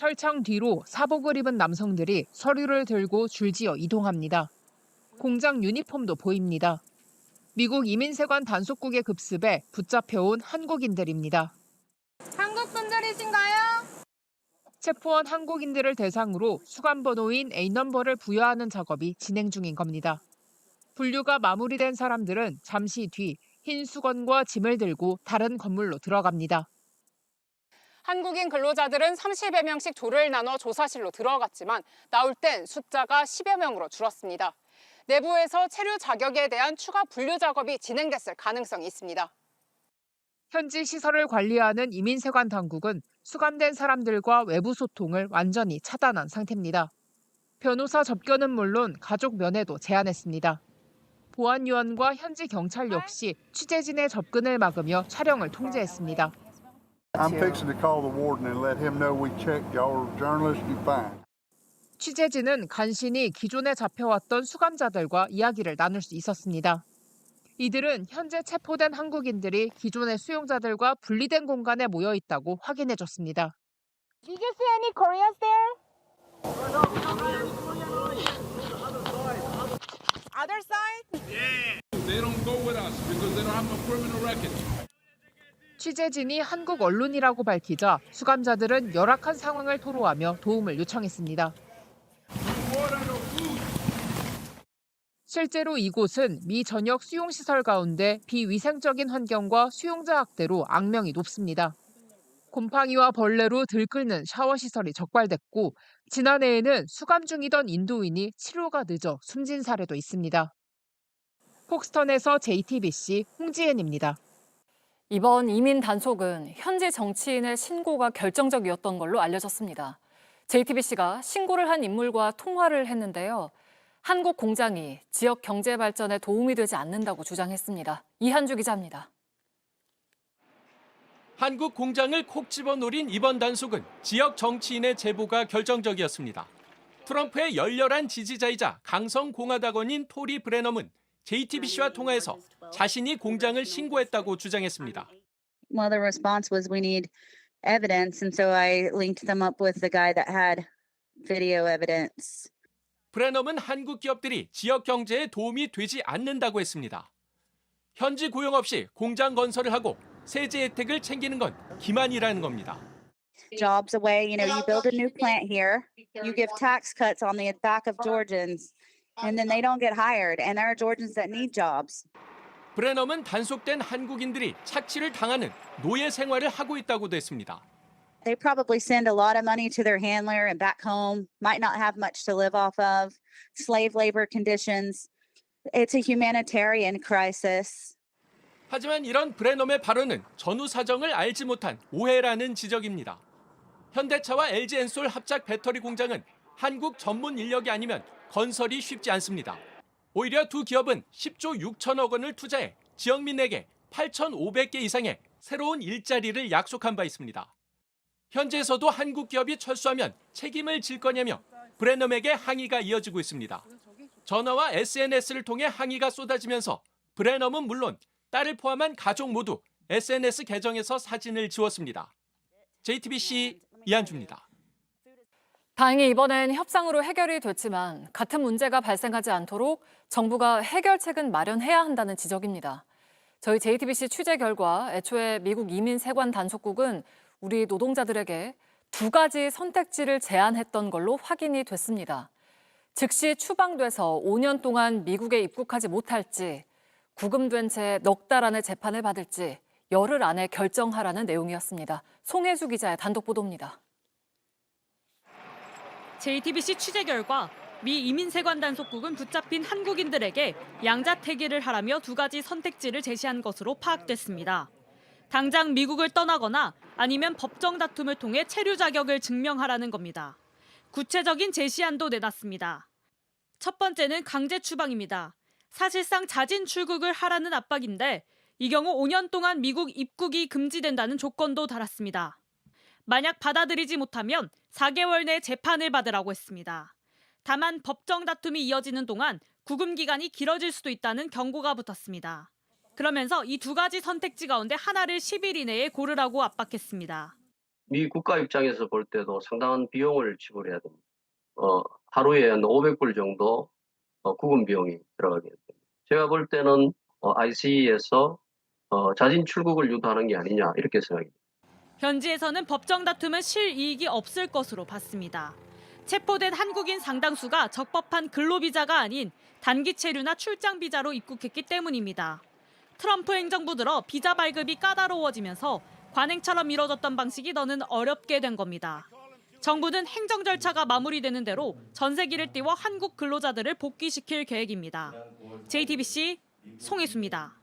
철창 뒤로 사복을 입은 남성들이 서류를 들고 줄지어 이동합니다. 공장 유니폼도 보입니다. 미국 이민세관 단속국의 급습에 붙잡혀온 한국인들입니다. 한국 분들이신가요? 체포한 한국인들을 대상으로 수감번호인 A넘버를 부여하는 작업이 진행 중인 겁니다. 분류가 마무리된 사람들은 잠시 뒤 흰 수건과 짐을 들고 다른 건물로 들어갑니다. 한국인 근로자들은 30여 명씩 조를 나눠 조사실로 들어갔지만 나올 땐 숫자가 10여 명으로 줄었습니다. 내부에서 체류 자격에 대한 추가 분류 작업이 진행됐을 가능성이 있습니다. 현지 시설을 관리하는 이민세관 당국은 수감된 사람들과 외부 소통을 완전히 차단한 상태입니다. 변호사 접견은 물론 가족 면회도 제한했습니다. 보안요원과 현지 경찰 역시 취재진의 접근을 막으며 촬영을 통제했습니다. I'm fixing to call the warden and let him know we checked your journalist you find. 취재진은 간신히 기존에 잡혀왔던 수감자들과 이야기를 나눌 수 있었습니다. 이들은 현재 체포된 한국인들이 기존의 수용자들과 분리된 공간에 모여 있다고 확인해줬습니다. Did you see any Koreans there? Other side? They don't go with us because they don't have a criminal record. 취재진이 한국 언론이라고 밝히자 수감자들은 열악한 상황을 토로하며 도움을 요청했습니다. 실제로 이곳은 미 전역 수용시설 가운데 비위생적인 환경과 수용자 학대로 악명이 높습니다. 곰팡이와 벌레로 들끓는 샤워시설이 적발됐고 지난해에는 수감 중이던 인도인이 치료가 늦어 숨진 사례도 있습니다. 폭스턴에서 JTBC 홍지연입니다. 이번 이민 단속은 현지 정치인의 신고가 결정적이었던 걸로 알려졌습니다. JTBC가 신고를 한 인물과 통화를 했는데요. 한국 공장이 지역 경제 발전에 도움이 되지 않는다고 주장했습니다. 이한주 기자입니다. 한국 공장을 콕 집어 노린 이번 단속은 지역 정치인의 제보가 결정적이었습니다. 트럼프의 열렬한 지지자이자 강성 공화당원인 토리 브레넘은 JTBC와 통화해서 자신이 공장을 신고했다고 주장했습니다. Well, the response was we need evidence, and so I linked them up with the guy that had video evidence. 브레넘은 한국 기업들이 지역 경제에 도움이 되지 않는다고 했습니다. 현지 고용 없이 공장 건설을 하고 세제 혜택을 챙기는 건 기만이라는 겁니다. Jobs away, you build a new plant here, you give tax cuts on the back of Georgians, and then they don't get hired, and there are Georgians that need jobs. 브레넘은 단속된 한국인들이 착취를 당하는 노예 생활을 하고 있다고도 했습니다. They probably send a lot of money to their handler and back home, might not have much to live off of, slave labor conditions. It's a humanitarian crisis. 하지만 이런 브레넘의 발언은 전후 사정을 알지 못한 오해라는 지적입니다. 현대차와 LG엔솔 합작 배터리 공장은 한국 전문 인력이 아니면 건설이 쉽지 않습니다. 오히려 두 기업은 10조 6천억 원을 투자해 지역민에게 8,500개 이상의 새로운 일자리를 약속한 바 있습니다. 현지에서도 한국 기업이 철수하면 책임을 질 거냐며 브레넘에게 항의가 이어지고 있습니다. 전화와 SNS를 통해 항의가 쏟아지면서 브레넘은 물론 딸을 포함한 가족 모두 SNS 계정에서 사진을 지웠습니다. JTBC 이한주입니다. 다행히 이번엔 협상으로 해결이 됐지만 같은 문제가 발생하지 않도록 정부가 해결책은 마련해야 한다는 지적입니다. 저희 JTBC 취재 결과 애초에 미국 이민세관 단속국은 우리 노동자들에게 두 가지 선택지를 제안했던 걸로 확인이 됐습니다. 즉시 추방돼서 5년 동안 미국에 입국하지 못할지, 구금된 채 넉 달 안에 재판을 받을지 열흘 안에 결정하라는 내용이었습니다. 송혜수 기자의 단독 보도입니다. JTBC 취재 결과 미 이민세관 단속국은 붙잡힌 한국인들에게 양자택일을 하라며 두 가지 선택지를 제시한 것으로 파악됐습니다. 당장 미국을 떠나거나 아니면 법정 다툼을 통해 체류 자격을 증명하라는 겁니다. 구체적인 제시안도 내놨습니다. 첫 번째는 강제 추방입니다. 사실상 자진 출국을 하라는 압박인데 이 경우 5년 동안 미국 입국이 금지된다는 조건도 달았습니다. 만약 받아들이지 못하면 4개월 내 재판을 받으라고 했습니다. 다만 법정 다툼이 이어지는 동안 구금 기간이 길어질 수도 있다는 경고가 붙었습니다. 그러면서 이 두 가지 선택지 가운데 하나를 10일 이내에 고르라고 압박했습니다. 미 국가 입장에서 볼 때도 상당한 비용을 지불해야 됩니다. 하루에 한 500불 정도 구금 비용이 들어가게 됩니다. 제가 볼 때는 ICE에서 자진 출국을 유도하는 게 아니냐 이렇게 생각합니다. 현지에서는 법정 다툼은 실이익이 없을 것으로 봤습니다. 체포된 한국인 상당수가 적법한 근로비자가 아닌 단기 체류나 출장 비자로 입국했기 때문입니다. 트럼프 행정부 들어 비자 발급이 까다로워지면서 관행처럼 이뤄졌던 방식이 더는 어렵게 된 겁니다. 정부는 행정 절차가 마무리되는 대로 전세기를 띄워 한국 근로자들을 복귀시킬 계획입니다. JTBC 송혜수입니다.